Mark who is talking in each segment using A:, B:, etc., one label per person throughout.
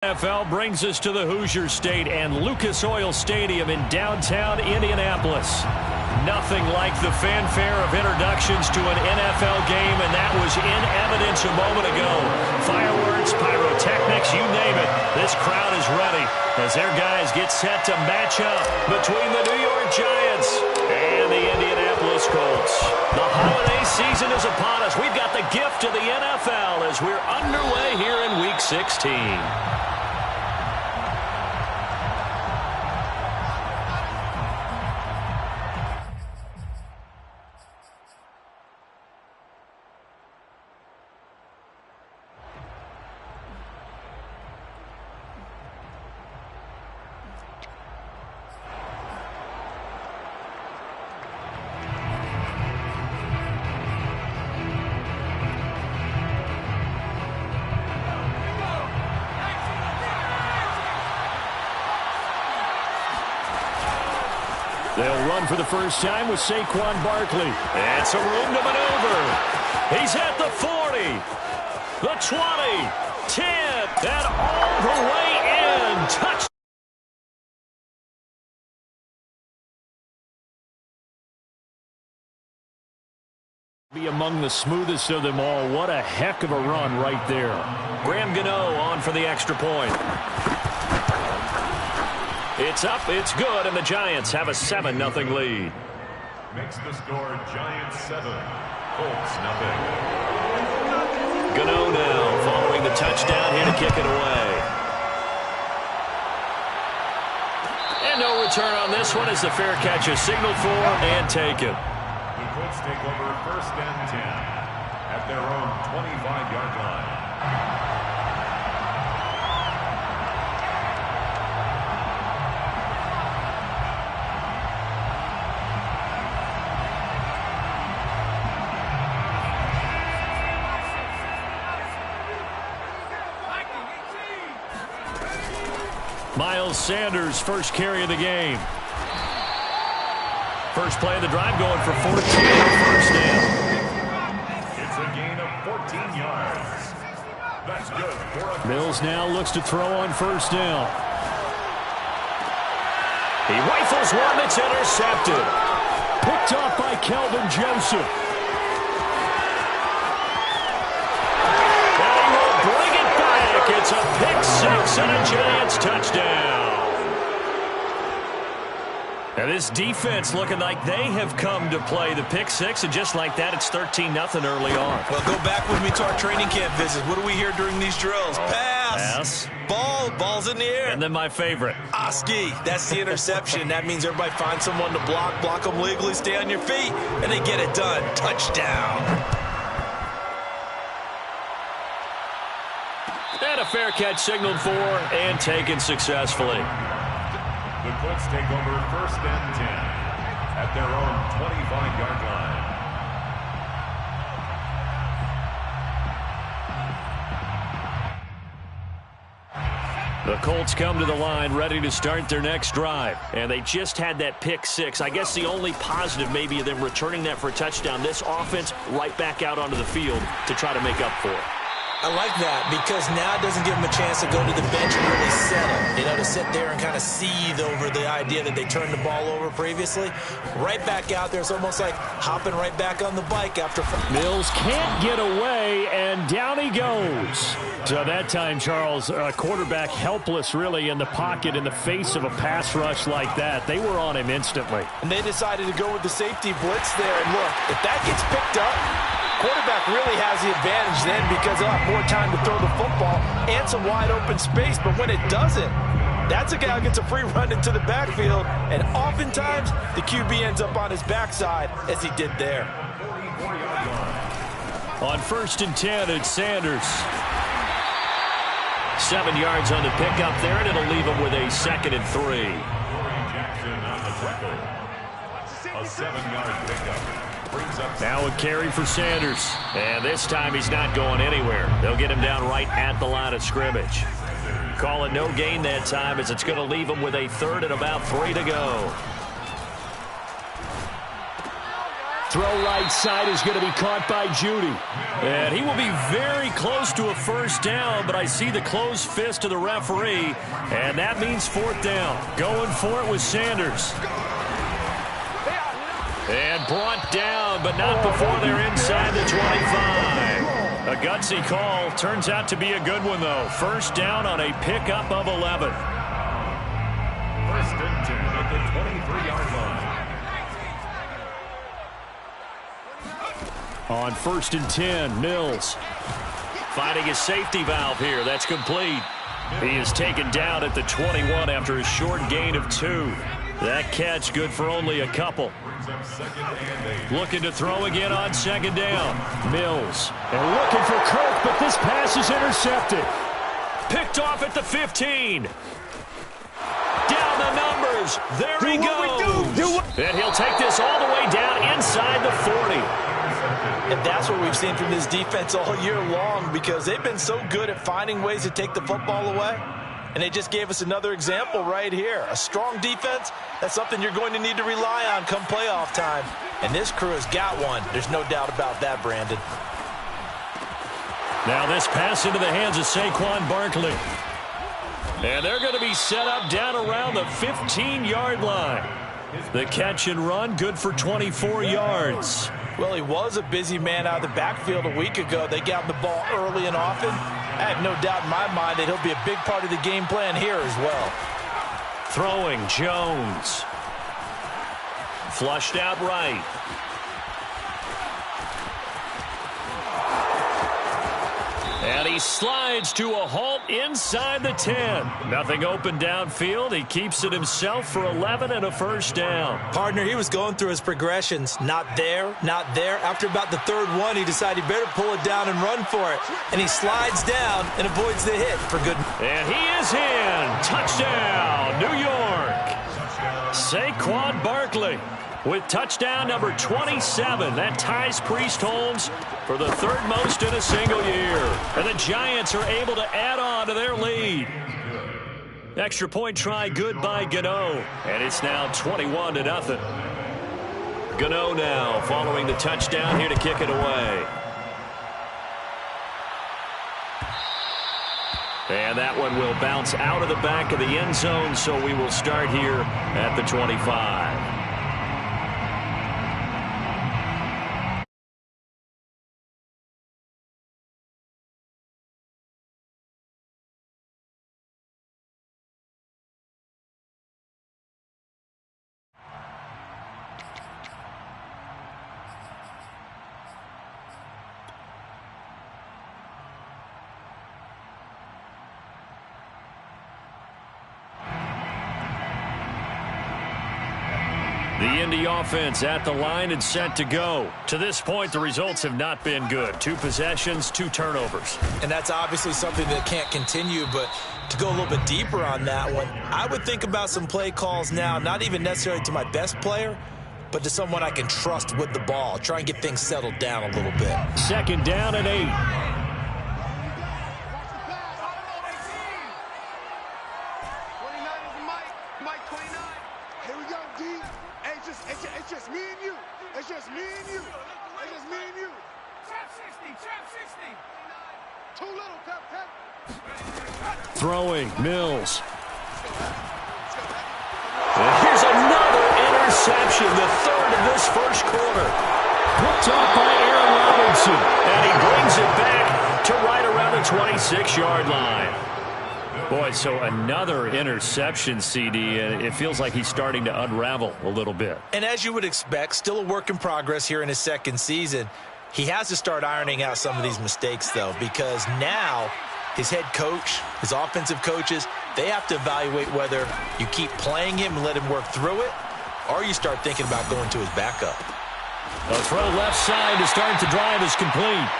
A: NFL brings us to the Hoosier State and Lucas Oil Stadium in downtown Indianapolis. Nothing like the fanfare of introductions to an NFL game, and that was in evidence a moment ago. Fireworks, pyrotechnics, you name it. This crowd is ready as their guys get set to match up between the New York Giants and the Indianapolis Colts. The holiday season is upon us. We've got the gift of the NFL as we're underway here in Week 16. They'll run for the first time with Saquon Barkley. And some room to maneuver. He's at the 40, the 20, 10, and all the way in. Touchdown. Be among the smoothest of them all. What a heck of a run right there. Graham Gano on for the extra point. It's up, it's good, and the Giants have a 7-0 lead.
B: Makes the score Giants 7, Colts 0.
A: Gano now following the touchdown here to kick it away. And no return on this one as the fair catch is signaled for and taken.
B: The Colts take over 1st and 10 at their own 25-yard line.
A: Miles Sanders' first carry of the game. First play of the drive going for 14 on first down.
B: It's a gain of 14 yards. That's good for a...
A: Mills now looks to throw on first down. He rifles one that's intercepted. Picked off by Kelvin Joseph. And he will bring it back. It's a pick six and a Giants touchdown. Now this defense looking like they have come to play the pick six, and just like that, it's 13-0 early on.
C: Well, go back with me to our training camp visits. What do we hear during these drills? Pass. Ball's in the air.
A: And then my favorite.
C: Oski, that's the interception. That means everybody finds someone to block them legally, stay on your feet, and they get it done. Touchdown.
A: And a fair catch signaled for and taken successfully.
B: The Colts take over 1st and 10 at their own 25-yard line.
A: The Colts come to the line ready to start their next drive. And they just had that pick six. I guess the only positive maybe of them returning that for a touchdown. This offense right back out onto the field to try to make up for it.
C: I like that because now it doesn't give them a chance to go to the bench and really settle. You know, to sit there and kind of seethe over the idea that they turned the ball over previously. Right back out there. It's almost like hopping right back on the bike after.
A: Mills can't get away, and down he goes. So that time, Charles, quarterback helpless really in the pocket in the face of a pass rush like that. They were on him instantly.
D: And they decided to go with the safety blitz there. And look, if that gets picked up, quarterback really has the advantage then because he'll have more time to throw the football and some wide open space. But when it doesn't, that's a guy who gets a free run into the backfield. And oftentimes, the QB ends up on his backside as he did there.
A: On 1st and 10, it's Sanders. 7 yards on the pickup there, and it'll leave him with a 2nd and 3.
B: Jackson on the tackle. A 7-yard pickup.
A: Now a carry for Sanders. And this time he's not going anywhere. They'll get him down right at the line of scrimmage. Calling no gain that time as it's going to leave him with a 3rd and about 3 to go. Throw right side is going to be caught by Judy. And he will be very close to a first down, but I see the closed fist of the referee, and that means fourth down. Going for it with Sanders. And brought down, but not before they're inside the 25. A gutsy call. Turns out to be a good one, though. First down on a pickup of 11.
B: First and 10 at the 23-yard line.
A: On first and 10, Mills finding his safety valve here. That's complete. He is taken down at the 21 after a short gain of 2. That catch good for only a couple. Looking to throw again on second down. Mills. And looking for Kirk, but this pass is intercepted. Picked off at the 15. Down the numbers. There he goes. And he'll take this all the way down inside the 40.
D: And that's what we've seen from this defense all year long, because they've been so good at finding ways to take the football away. And they just gave us another example right here. A strong defense, that's something you're going to need to rely on come playoff time. And this crew has got one. There's no doubt about that, Brandon.
A: Now this pass into the hands of Saquon Barkley. And they're going to be set up down around the 15-yard line. The catch and run, good for 24 yards.
D: Well, he was a busy man out of the backfield a week ago. They got him the ball early and often. I have no doubt in my mind that he'll be a big part of the game plan here as well.
A: Throwing, Jones. Flushed out right. And he slides to a halt inside the 10. Nothing open downfield. He keeps it himself for 11 and a first down.
C: Partner, he was going through his progressions. Not there, not there. After about the third one, he decided he better pull it down and run for it. And he slides down and avoids the hit for good.
A: And he is in. Touchdown, New York. Saquon Barkley with touchdown number 27. That ties Priest Holmes for the third most in a single year. And the Giants are able to add on to their lead. Extra point try good by Gano. And it's now 21-0. Gano now following the touchdown here to kick it away. And that one will bounce out of the back of the end zone, so we will start here at the 25. The Indy offense at the line and set to go. To this point, the results have not been good. 2 possessions, 2 turnovers.
C: And that's obviously something that can't continue, but to go a little bit deeper on that one, I would think about some play calls now, not even necessarily to my best player, but to someone I can trust with the ball. Try and get things settled down a little bit.
A: Second down and 8. Throwing, Mills. And here's another interception, the third of this first quarter. Picked off by Aaron Robinson. And he brings it back to right around the 26-yard line. Boy, so another interception, CD, and it feels like he's starting to unravel a little bit.
C: And as you would expect, still a work in progress here in his second season. He has to start ironing out some of these mistakes, though, because now his head coach, his offensive coaches, they have to evaluate whether you keep playing him and let him work through it, or you start thinking about going to his backup.
A: A throw left side to start the drive is complete.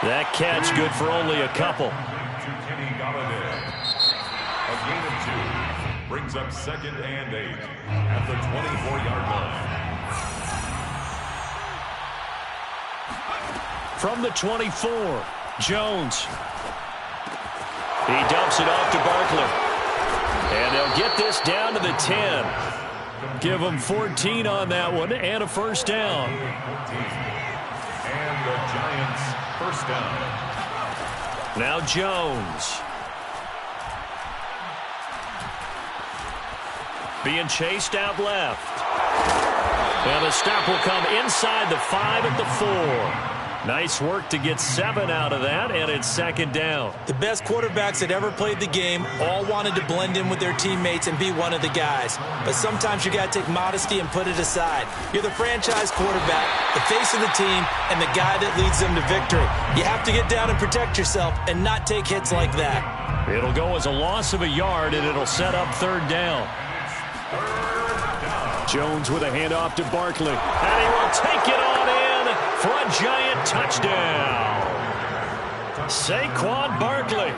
A: That catch good for only a couple.
B: Kenny Golladay. A gain of 2 brings up second and 8 at the 24-yard line.
A: From the 24, Jones. He dumps it off to Barkley. And they'll get this down to the 10. Give them 14 on that one and a first down.
B: And the Giants first down.
A: Now Jones. Being chased out left. And the stop will come inside the 5 at the 4. Nice work to get 7 out of that, and it's second down.
C: The best quarterbacks that ever played the game all wanted to blend in with their teammates and be one of the guys. But sometimes you got to take modesty and put it aside. You're the franchise quarterback, the face of the team, and the guy that leads them to victory. You have to get down and protect yourself and not take hits like that.
A: It'll go as a loss of a yard, and it'll set up third down. Jones with a handoff to Barkley. And he will take it on in for a Giant touchdown. Saquon Barkley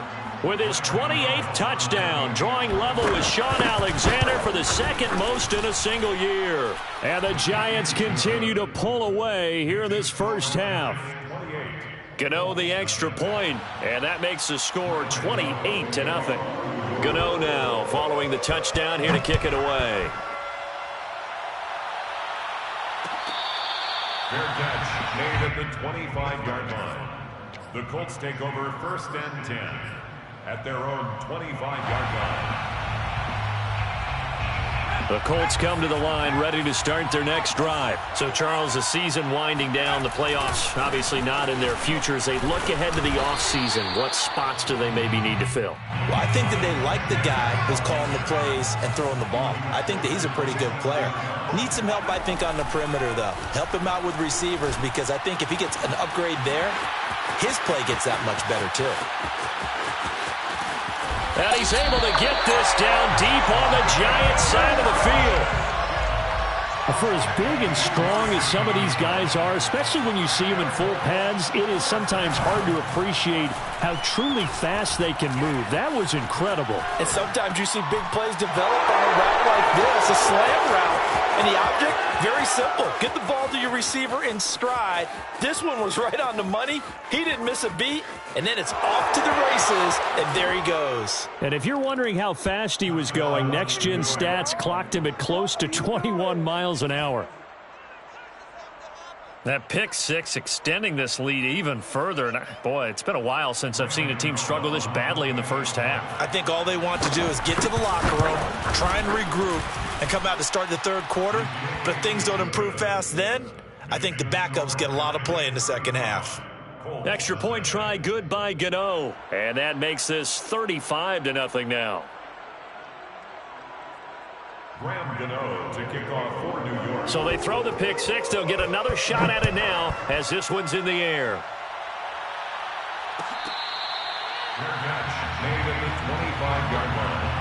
A: with his 28th touchdown, drawing level with Sean Alexander for the second most in a single year. And the Giants continue to pull away here in this first half. Gano the extra point, and that makes the score 28-0. Gano now following the touchdown here to kick it away.
B: Fair catch made at the 25-yard line. The Colts take over first and 10 at their own 25-yard line.
A: The Colts come to the line ready to start their next drive. So, Charles, the season winding down, the playoffs obviously not in their future. As they look ahead to the offseason, what spots do they maybe need to fill?
C: Well, I think that they like the guy who's calling the plays and throwing the ball. I think that he's a pretty good player. Needs some help, I think, on the perimeter, though. Help him out with receivers, because I think if he gets an upgrade there, his play gets that much better, too.
A: And he's able to get this down deep on the Giants side of the field. For as big and strong as some of these guys are, especially when you see them in full pads, it is sometimes hard to appreciate how truly fast they can move. That was incredible.
D: And sometimes you see big plays develop on a route like this, a slam route. And the object, very simple. Get the ball to your receiver in stride. This one was right on the money. He didn't miss a beat. And then it's off to the races, and there he goes.
A: And if you're wondering how fast he was going, Next Gen Stats clocked him at close to 21 miles an hour. That pick six extending this lead even further. And boy, it's been a while since I've seen a team struggle this badly in the first half.
C: I think all they want to do is get to the locker room, try and regroup, and come out to start the third quarter. But if things don't improve fast then, I think the backups get a lot of play in the second half.
A: Extra point try, good by Gano. And that makes this 35-0 now.
B: Graham Gano to kick off for New York.
A: So they throw the pick six. They'll get another shot at it now as this one's in the air.
B: Fair catch made at the 25-yard line.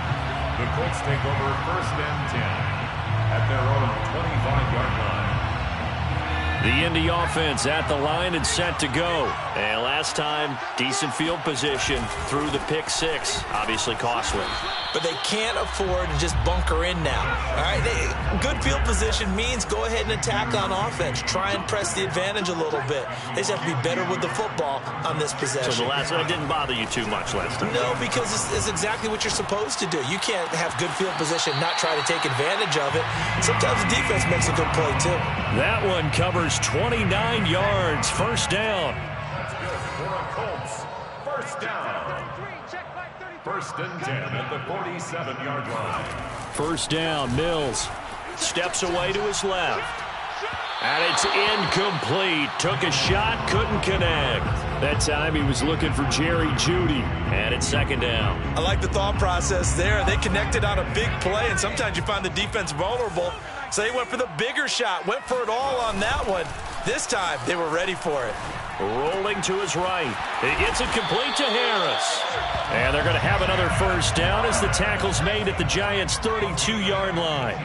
B: The Colts take over first and 10 at their own 25-yard line.
A: The Indy offense at the line and set to go. And last time, decent field position through the pick six. Obviously costly.
C: But they can't afford to just bunker in now. All right, good field position means go ahead and attack on offense. Try and press the advantage a little bit. They just have to be better with the football on this possession.
A: So the last one didn't bother you too much last time?
C: No, because it's exactly what you're supposed to do. You can't have good field position, not try to take advantage of it. Sometimes the defense makes a good play, too.
A: That one covers 29 yards. First down.
B: That's good for the Colts. First down. First and 10 at the 47-yard line.
A: First down, Mills steps away to his left. And it's incomplete. Took a shot, couldn't connect. That time he was looking for Jerry Jeudy. And it's second down.
C: I like the thought process there. They connected on a big play, and sometimes you find the defense vulnerable. So they went for the bigger shot, went for it all on that one. This time, they were ready for it.
A: Rolling to his right. It gets it complete to Harris. And they're going to have another first down as the tackle's made at the Giants' 32-yard line.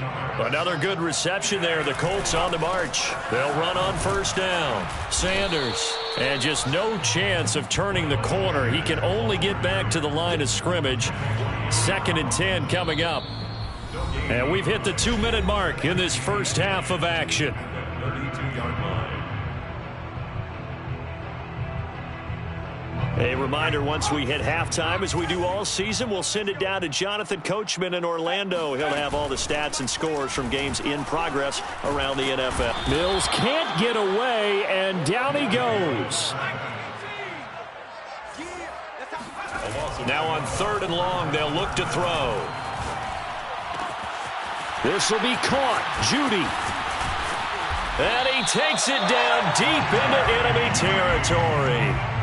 A: Another good reception there. The Colts on the march. They'll run on first down. Sanders. And just no chance of turning the corner. He can only get back to the line of scrimmage. Second and 10 coming up. And we've hit the 2-minute mark in this first half of action.
B: 32-yard line.
A: A reminder, once we hit halftime, as we do all season, we'll send it down to Jonathan Coachman in Orlando. He'll have all the stats and scores from games in progress around the NFL.
E: Mills can't get away, and down he goes.
A: Now on 3rd and long, they'll look to throw.
E: This will be caught. Judy.
A: And he takes it down deep into enemy territory.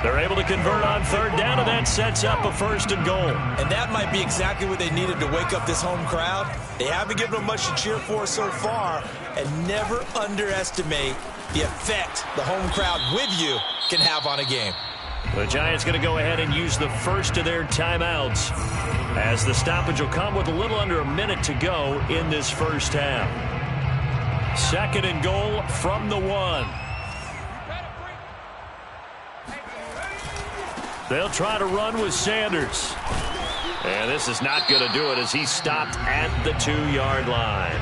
A: They're able to convert on 3rd down, and that sets up a 1st and goal.
C: And that might be exactly what they needed to wake up this home crowd. They haven't given them much to cheer for so far, and never underestimate the effect the home crowd with you can have on a game.
A: The Giants going to go ahead and use the first of their timeouts, as the stoppage will come with a little under a minute to go in this first half. 2nd and goal from the 1. They'll try to run with Sanders. And this is not going to do it as he's stopped at the 2-yard line.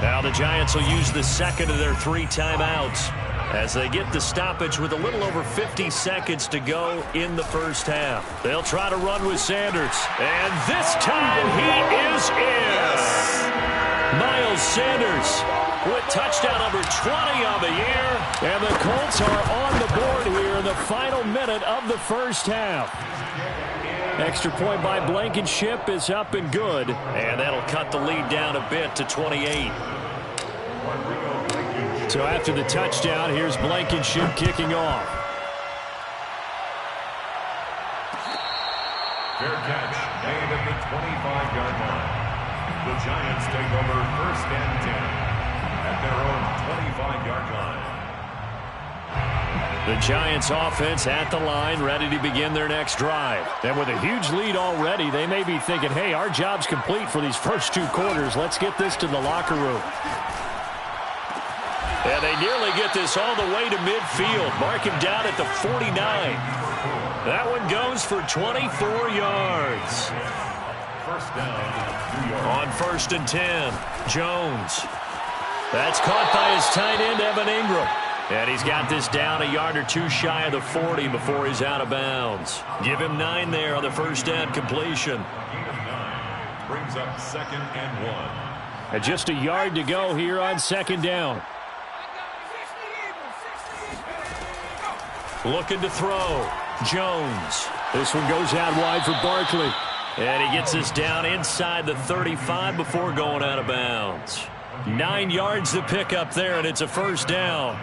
A: Now the Giants will use the 2nd of their 3 timeouts as they get the stoppage with a little over 50 seconds to go in the first half. They'll try to run with Sanders. And this time he is in. Miles Sanders with touchdown number 20 on the year.
E: And the Colts are on the board here in the final minute of the first half. Extra point by Blankenship is up and good.
A: And that'll cut the lead down a bit to 28.
E: So after the touchdown, here's Blankenship kicking off.
B: Fair catch made at the 25-yard line. The Giants take over 1st and 10 at their own 25-yard line.
A: The Giants offense at the line, ready to begin their next drive.
E: And with a huge lead already, they may be thinking, hey, our job's complete for these first 2 quarters. Let's get this to the locker room.
A: And they nearly get this all the way to midfield. Mark him down at the 49. That one goes for 24 yards.
B: First down, New York.
A: On 1st and 10, Jones. That's caught by his tight end, Evan Ingram. And he's got this down a yard or 2 shy of the 40 before he's out of bounds. Give him 9 there on the first down completion.
B: Brings up 2nd and 1.
E: And just a yard to go here on 2nd down.
A: Looking to throw. Jones.
E: This one goes out wide for Barkley.
A: And he gets us down inside the 35 before going out of bounds. 9 yards to pick up there, and it's a 1st down.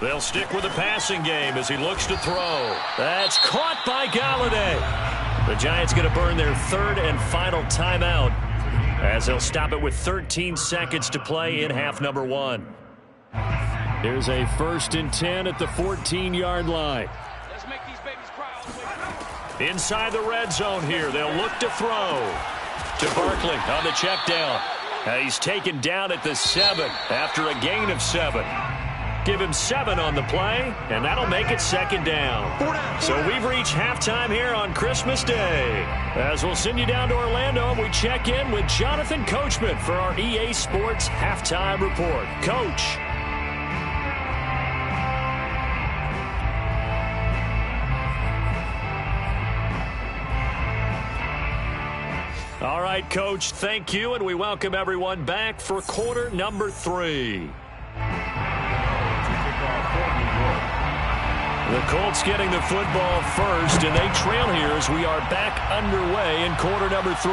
A: They'll stick with the passing game as he looks to throw. That's caught by Galladay. The Giants going to burn their 3rd and final timeout as they'll stop it with 13 seconds to play in half number 1.
E: Here's a 1st and 10 at the 14-yard line.
F: Let's make these babies cry.
A: Inside the red zone here, they'll look to throw to Barkley on the check down. He's taken down at the 7 after a gain of 7. Give him 7 on the play, and that'll make it 2nd down. So we've reached halftime here on Christmas Day. As we'll send you down to Orlando, and we check in with Jonathan Coachman for our EA Sports Halftime Report. Coach. All right, Coach, thank you, and we welcome everyone back for quarter number 3. The Colts getting the football first, and they trail here as we are back underway in quarter number 3.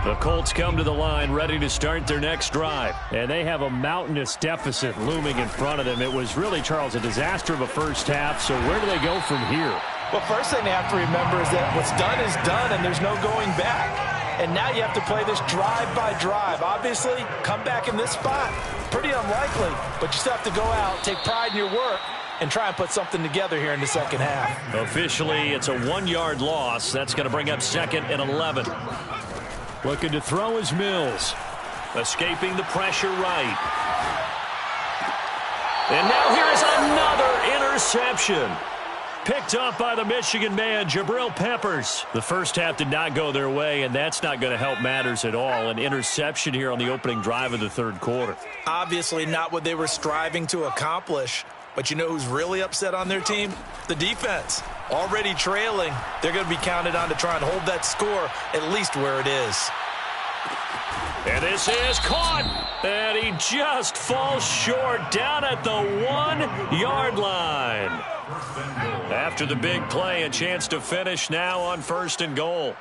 A: The Colts come to the line ready to start their next drive.
E: And they have a mountainous deficit looming in front of them. It was really, Charles, a disaster of a first half. So where do they go from here?
D: Well, first thing they have to remember is that what's done is done, and there's no going back. And now you have to play this drive by drive. Obviously, come back in this spot, pretty unlikely. But you still have to go out, take pride in your work, and try and put something together here in the second half.
A: Officially, it's a 1-yard loss. That's going to bring up 2nd and 11.
E: Looking to throw is Mills.
A: Escaping the pressure right. And now here is another interception. Picked up by the Michigan man, Jabril Peppers. The first half did not go their way, and that's not going to help matters at all. An interception here on the opening drive of the third quarter.
C: Obviously not what they were striving to accomplish. But you know who's really upset on their team? The defense. Already trailing. They're going to be counted on to try and hold that score at least where it is.
A: And this is caught. And he just falls short down at the 1-yard line. After the big play, a chance to finish now on 1st and goal.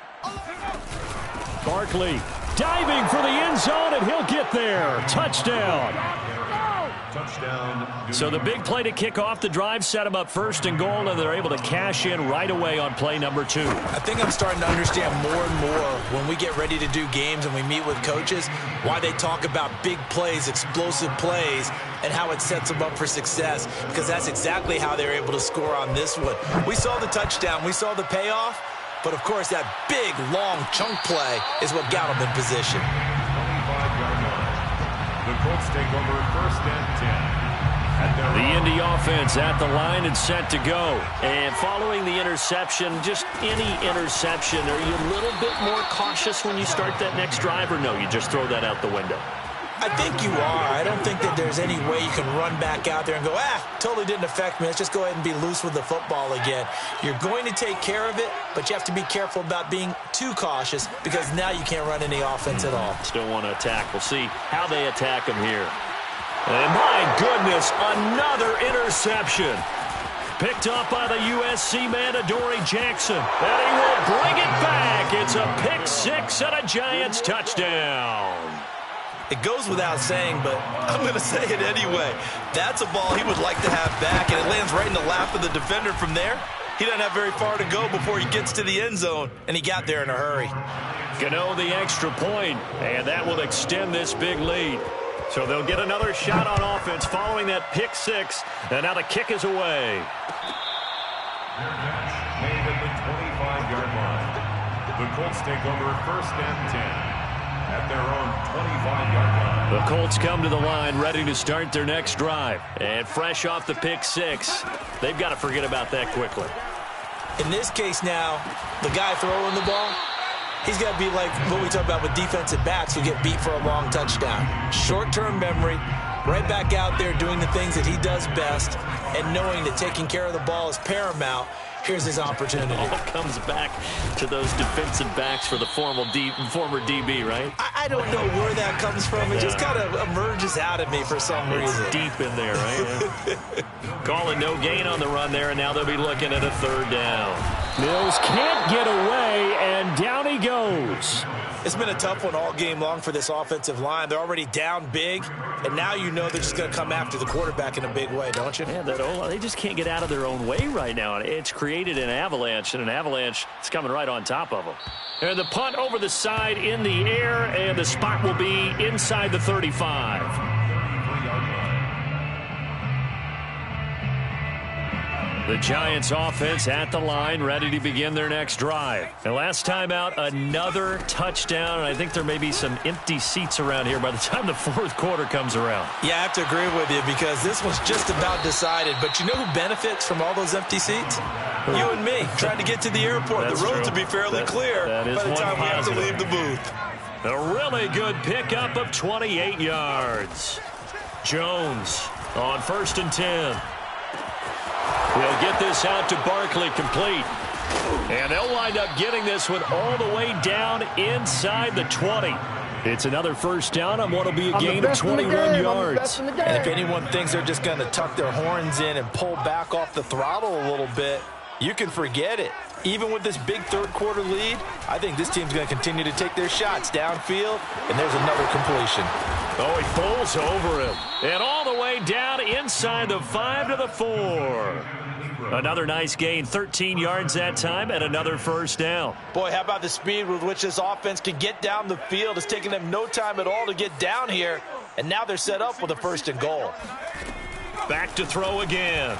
E: Barkley diving for the end zone, and he'll get there. Touchdown.
A: So the big play to kick off the drive set them up 1st and goal, and they're able to cash in right away on play number 2.
C: I think I'm starting to understand more and more when we get ready to do games and we meet with coaches why they talk about big plays, explosive plays, and how it sets them up for success, because that's exactly how they're able to score on this one. We saw the touchdown. We saw the payoff. But, of course, that big, long chunk play is what got them in position.
B: 25-yard line. The Colts take over 1st and 10.
A: The Indy offense at the line and set to go. And following the interception, just any interception, are you a little bit more cautious when you start that next drive, or no, you just throw that out the window?
C: I think you are. I don't think that there's any way you can run back out there and go, totally didn't affect me. Let's just go ahead and be loose with the football again. You're going to take care of it, but you have to be careful about being too cautious because now you can't run any offense at all.
A: Still want to attack. We'll see how they attack him here. And my goodness, another interception. Picked up by the USC man, Adoree Jackson. And he will bring it back. It's a pick 6 and a Giants touchdown.
C: It goes without saying, but I'm going to say it anyway. That's a ball he would like to have back, and it lands right in the lap of the defender from there. He doesn't have very far to go before he gets to the end zone, and he got there in a hurry.
A: Gano the extra point, and that will extend this big lead. So they'll get another shot on offense following that pick 6, and now the kick is away.
B: Made at the 25-yard line. The Colts take over 1st and 10. At their own 25-yard line.
A: The Colts come to the line ready to start their next drive. And fresh off the pick 6, they've got to forget about that quickly.
C: In this case now, the guy throwing the ball, he's got to be like what we talk about with defensive backs who get beat for a long touchdown. Short-term memory, right back out there doing the things that he does best, and knowing that taking care of the ball is paramount. Here's his opportunity.
A: It all comes back to those defensive backs for the former DB, right?
C: I don't know where that comes from. It just kind of emerges out of me for some reason.
A: It's deep in there, right? Yeah. Calling no gain on the run there, and now they'll be looking at a 3rd down.
E: Mills can't get away, and down he goes.
C: It's been a tough one all game long for this offensive line. They're already down big, and now you know they're just going to come after the quarterback in a big way, don't you?
A: Yeah, they just can't get out of their own way right now. It's created an avalanche, and an avalanche is coming right on top of them. And the punt over the side in the air, and the spot will be inside the 35. The Giants offense at the line, ready to begin their next drive. And last time out, another touchdown. And I think there may be some empty seats around here by the time the 4th quarter comes around.
C: Yeah, I have to agree with you because this one's just about decided. But you know who benefits from all those empty seats? You and me, trying to get to the airport.
A: That's
C: the road
A: true.
C: to be fairly clear
A: by the
C: time we have to leave the booth.
A: A really good pickup of 28 yards. Jones on 1st and 10. He'll get this out to Barkley, complete. And they'll wind up getting this one all the way down inside the 20.
E: It's another 1st down on what will be a gain of 21 yards.
C: And if anyone thinks they're just going to tuck their horns in and pull back off the throttle a little bit,
D: You can forget it. Even with this big third-quarter lead, I think this team's going to continue to take their shots downfield, and there's another completion.
A: Oh, he pulls over him. And all the way down inside the 5 to the 4. Another nice gain, 13 yards that time, and another first down.
D: Boy, how about the speed with which this offense can get down the field? It's taken them no time at all to get down here, and now they're set up with a 1st and goal.
A: Back to throw again.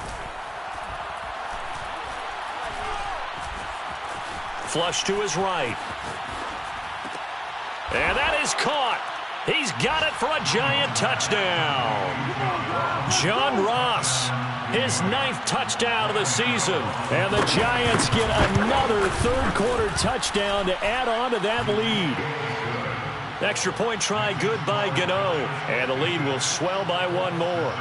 A: Flush to his right. And that is caught. He's got it for a Giant touchdown. John Ross, his 9th touchdown of the season. And the Giants get another third-quarter touchdown to add on to that lead. Extra point try good by Gano. And the lead will swell by one more.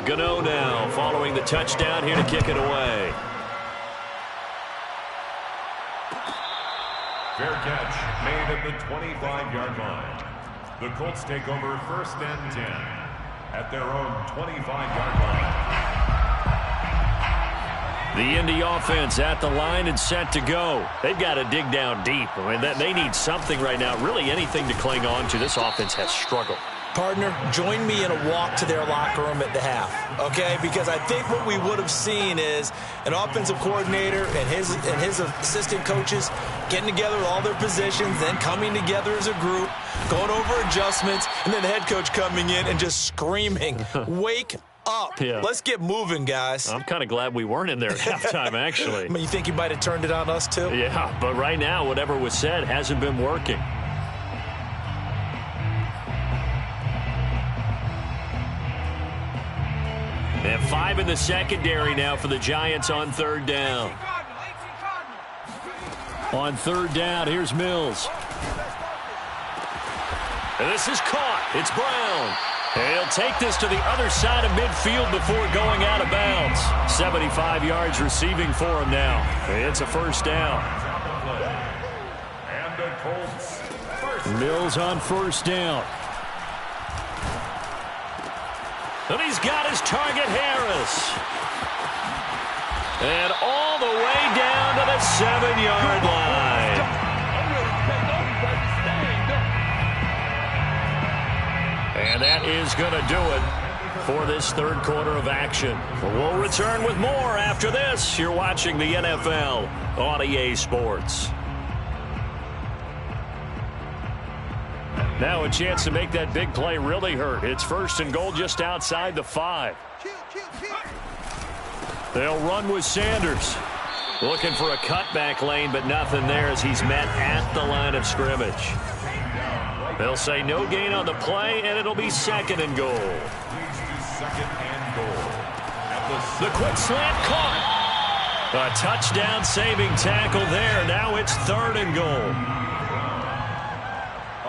A: Gano now following the touchdown here to kick it away.
B: Fair catch made at the 25-yard line. The Colts take over 1st and 10 at their own 25-yard line.
A: The Indy offense at the line and set to go. They've got to dig down deep. I mean, they need something right now, really anything to cling on to. This offense has struggled.
C: Partner, join me in a walk to their locker room at the half, okay? Because I think what we would have seen is an offensive coordinator and his assistant coaches getting together with all their positions, then coming together as a group, going over adjustments, and then the head coach coming in and just screaming, wake up.
A: Yeah.
C: Let's get moving, guys.
A: I'm kind of glad we weren't in there at halftime, actually.
C: I mean, you think he might have turned it on us, too?
A: Yeah, but right now, whatever was said hasn't been working. And 5 in the secondary now for the Giants on 3rd down. On 3rd down, here's Mills. And this is caught. It's Brown. And he'll take this to the other side of midfield before going out of bounds. 75 yards receiving for him now. It's a 1st down.
B: And the Colts
E: Mills on 1st down.
A: And he's got his target, Harris. And all the way down to the 7-yard line. And that is going to do it for this 3rd quarter of action. We'll return with more after this. You're watching the NFL on EA Sports. Now a chance to make that big play really hurt. It's 1st and goal just outside the 5. They'll run with Sanders. Looking for a cutback lane, but nothing there as he's met at the line of scrimmage. They'll say no gain on the play, and it'll be 2nd and goal. The quick slant caught. A touchdown saving tackle there. Now it's 3rd and goal.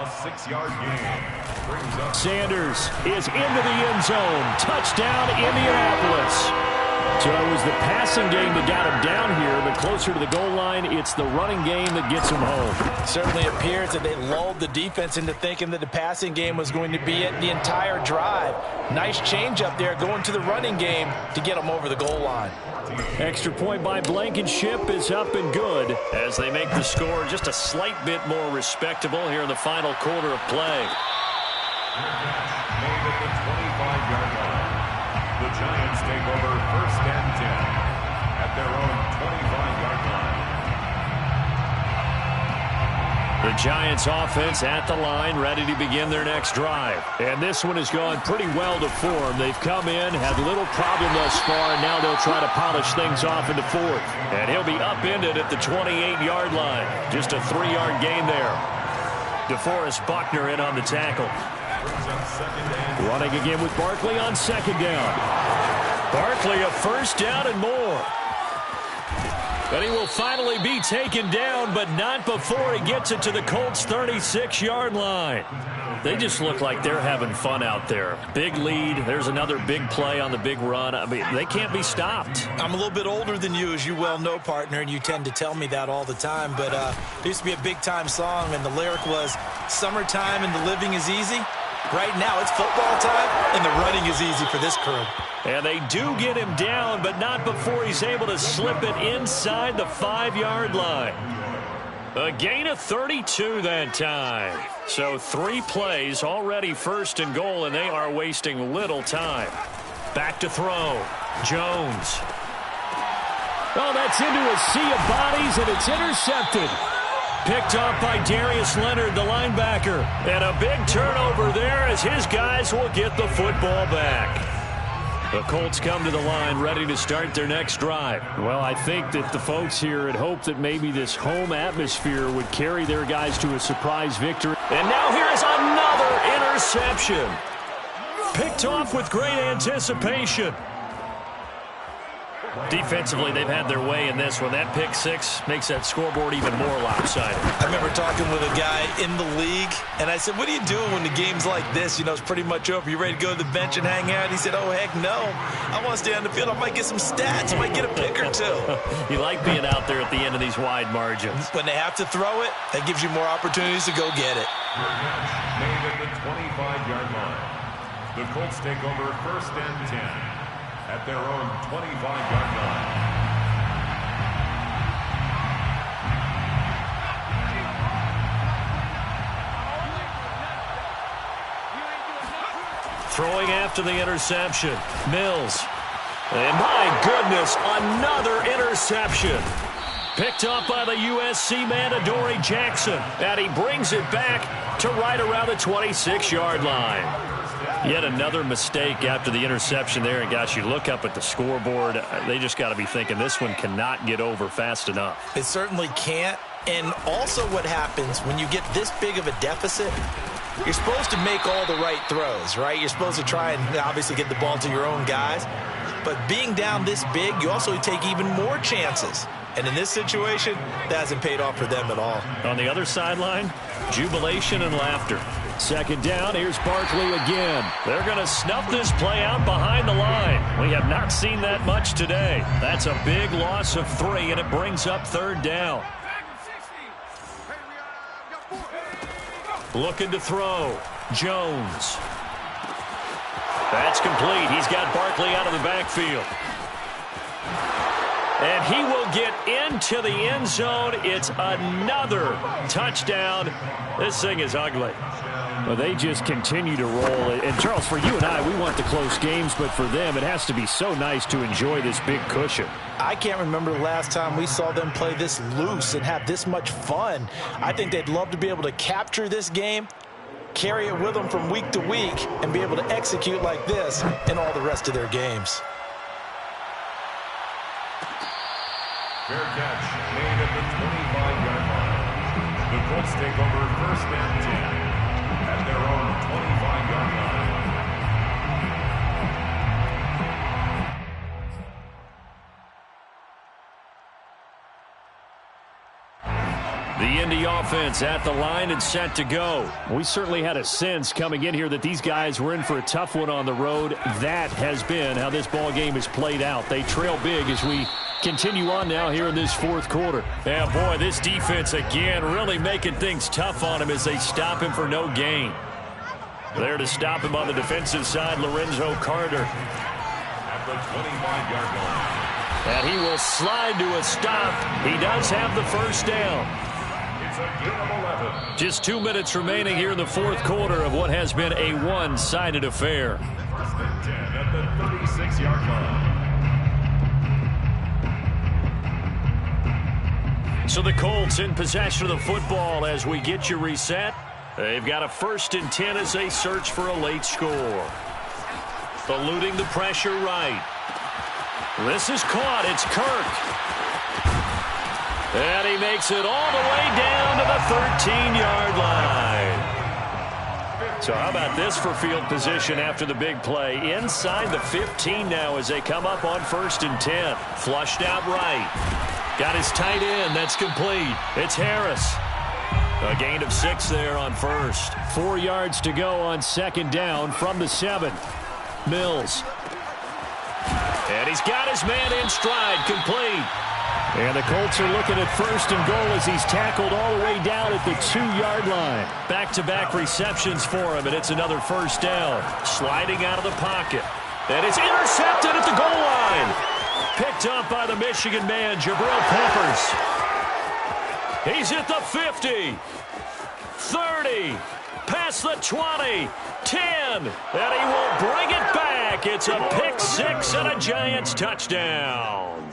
B: a 6-yard gain. Brings up
E: Sanders is into the end zone. Touchdown, Indianapolis. So it was the passing game that got him down here, but closer to the goal line, it's the running game that gets him home.
D: It certainly appears that they lulled the defense into thinking that the passing game was going to be it the entire drive. Nice change up there going to the running game to get them over the goal line.
E: Extra point by Blankenship is up and good
A: as they make the score just a slight bit more respectable here in the final quarter of play.
B: made at the 25-yard line. The Giants take over 1st and 10 at their own 25-yard line.
A: The Giants offense at the line, ready to begin their next drive. And this one has gone pretty well to form. They've come in, had little problem thus far, and now they'll try to polish things off into 4th. And he'll be upended at the 28-yard line. Just a 3-yard gain there. DeForest Buckner in on the tackle.
E: Running again with Barkley on 2nd down.
A: Barkley a 1st down and more. But he will finally be taken down, but not before he gets it to the Colts' 36-yard line. They just look like they're having fun out there. Big lead. There's another big play on the big run. I mean, they can't be stopped.
C: I'm a little bit older than you, as you well know, partner, and you tend to tell me that all the time. But there used to be a big-time song, and the lyric was, "Summertime and the living is easy." Right now, it's football time, and the running is easy for this crew.
A: And they do get him down, but not before he's able to slip it inside the 5-yard line. A gain of 32 that time. So 3 plays, already first and goal, and they are wasting little time. Back to throw. Jones.
E: Oh, that's into a sea of bodies, and it's intercepted.
A: Picked up by Darius Leonard, the linebacker. And a big turnover there as his guys will get the football back. The Colts come to the line ready to start their next drive.
E: Well, I think that the folks here had hoped that maybe this home atmosphere would carry their guys to a surprise victory.
A: And now here is another interception. Picked off with great anticipation. Defensively, they've had their way in this one. That pick six makes that scoreboard even more lopsided.
C: I remember talking with a guy in the league, and I said, what are you doing when the game's like this? You know, it's pretty much over. You ready to go to the bench and hang out? He said, oh, heck no. I want to stay on the field. I might get some stats. I might get a pick or two.
A: You like being out there at the end of these wide margins.
C: When they have to throw it, that gives you more opportunities to go get it.
B: Made at the 25-yard line. The Colts take over 1st and 10. At their own 25-yard line.
A: Throwing after the interception. Mills. And my goodness, another interception. Picked up by the USC man, Adoree Jackson. And he brings it back to right around the 26-yard line. Yet another mistake after the interception there. And, gosh, you look up at the scoreboard. They just got to be thinking this one cannot get over fast enough.
C: It certainly can't. And also what happens when you get this big of a deficit, you're supposed to make all the right throws, right? You're supposed to try and obviously get the ball to your own guys. But being down this big, you also take even more chances. And in this situation, that hasn't paid off for them at all.
A: On the other sideline, jubilation and laughter.
E: Second down, here's Barkley again.
A: They're going to snuff this play out behind the line. We have not seen that much today. That's a big loss of 3, and it brings up 3rd down. Looking to throw. Jones. That's complete. He's got Barkley out of the backfield. And he will get into the end zone. It's another touchdown. This thing is ugly.
E: Well, they just continue to roll. And, Charles, for you and I, we want the close games, but for them, it has to be so nice to enjoy this big cushion.
D: I can't remember the last time we saw them play this loose and have this much fun. I think they'd love to be able to capture this game, carry it with them from week to week, and be able to execute like this in all the rest of their games.
B: Fair catch made at the 25-yard line. The Colts take over 1st and 10 at their own 25-yard line.
A: The Indy offense at the line and set to go.
E: We certainly had a sense coming in here that these guys were in for a tough one on the road. That has been how this ball game has played out. They trail big as we continue on now here in this 4th quarter.
A: Yeah, boy, this defense again really making things tough on him as they stop him for no gain. There to stop him on the defensive side, Lorenzo Carter.
B: At the 25-yard line.
A: And he will slide to a stop. He does have the 1st down.
B: It's a gain of 11.
A: Just 2 minutes remaining here in the 4th quarter of what has been a one-sided affair.
B: 1st and 10 at the 36-yard line.
A: So the Colts in possession of the football as we get you reset. They've got a 1st and 10 as they search for a late score. Eluding the pressure right. This is caught. It's Kirk. And he makes it all the way down to the 13-yard line. So how about this for field position after the big play? Inside the 15 now as they come up on 1st and 10. Flushed out right. Got his tight end. That's complete. It's Harris. A gain of 6 there on 1st.
E: 4 yards to go on 2nd down from the 7. Mills.
A: And he's got his man in stride. Complete.
E: And the Colts are looking at 1st and goal as he's tackled all the way down at the 2-yard line.
A: Back-to-back receptions for him, and it's another 1st down. Sliding out of the pocket. And it's intercepted at the goal line. Picked up by the Michigan man, Jabril Peppers. He's at the 50. 30. Past the 20. 10. And he will bring it back. It's a pick 6 and a Giants touchdown.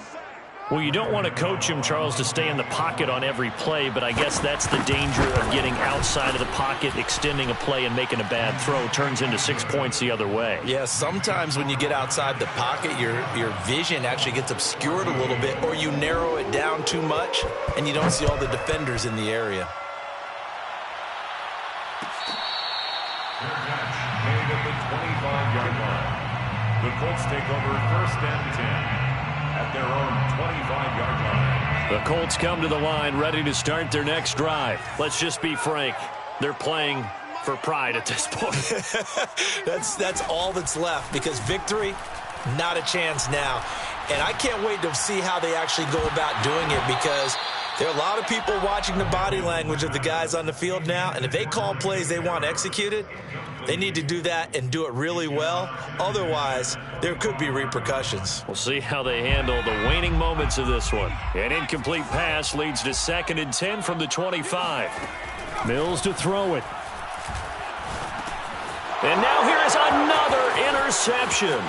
A: Well, you don't want to coach him, Charles, to stay in the pocket on every play, but I guess that's the danger of getting outside of the pocket, extending a play, and making a bad throw. Turns into 6 points the other way.
C: Yeah, sometimes when you get outside the pocket, your vision actually gets obscured a little bit, or you narrow it down too much, and you don't see all the defenders in the area.
B: Made at the 25-yard line. The Colts take over 1st and 10. At their own 25-yard line.
A: The Colts come to the line ready to start their next drive. Let's just be frank. They're playing for pride at this point.
C: That's all that's left, because victory, not a chance now. And I can't wait to see how they actually go about doing it, because there are a lot of people watching the body language of the guys on the field now, and if they call plays they want executed, they need to do that and do it really well. Otherwise, there could be repercussions.
A: We'll see how they handle the waning moments of this one. An incomplete pass leads to 2nd and 10 from the 25.
E: Mills to throw it.
A: And now here is another interception.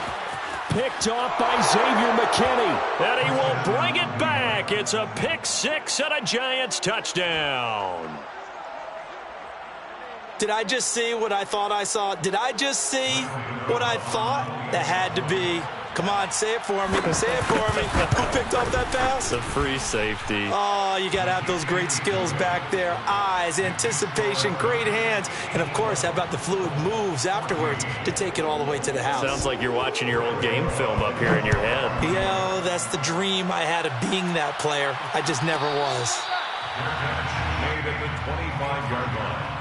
E: Picked off by Xavier McKinney.
A: And he will bring it back. It's a pick 6 and a Giants touchdown.
C: Did I just see what I thought I saw? Did I just see what I thought? That had to be. Come on, say it for me. Say it for me. Who picked up that pass?
A: The free safety.
C: Oh, you got to have those great skills back there. Eyes, anticipation, great hands. And, of course, how about the fluid moves afterwards to take it all the way to the house?
A: Sounds like you're watching your old game film up here in your head.
C: Yeah, that's the dream I had of being that player. I just never was.
B: Made at the 25-yard line.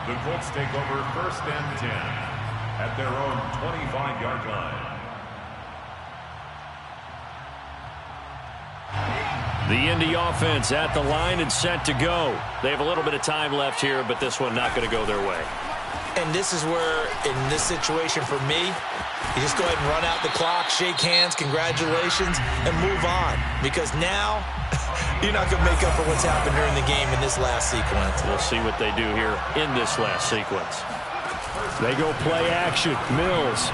B: The Colts take over 1st and 10 at their own 25-yard line.
A: The Indy offense at the line and set to go. They have a little bit of time left here, but this one not going to go their way.
C: And this is where, in this situation for me, you just go ahead and run out the clock, shake hands, congratulations, and move on. Because now, you're not going to make up for what's happened during the game in this last sequence.
A: We'll see what they do here in this last sequence.
E: They go play action. Mills.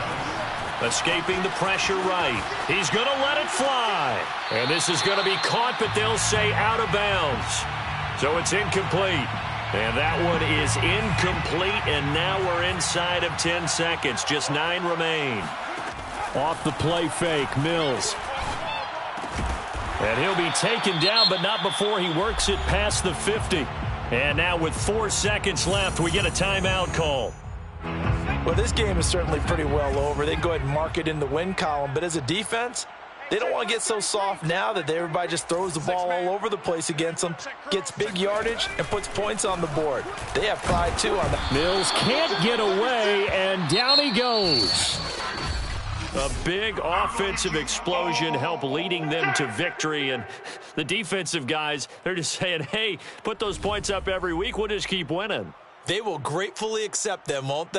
A: Escaping the pressure right. He's going to let it fly. And this is going to be caught, but they'll say out of bounds. So it's incomplete. And that one is incomplete, and now we're inside of 10 seconds. Just 9 remain.
E: Off the play fake, Mills.
A: And he'll be taken down, but not before he works it past the 50. And now with 4 seconds left, we get a timeout call.
D: Well, this game is certainly pretty well over. They can go ahead and mark it in the win column. But as a defense, they don't want to get so soft now that everybody just throws the ball all over the place against them, gets big yardage, and puts points on the board. They have pride, too, on that.
E: Mills can't get away, and down he goes.
A: A big offensive explosion helped leading them to victory. And the defensive guys, they're just saying, hey, put those points up every week. We'll just keep winning.
C: They will gratefully accept them, won't they?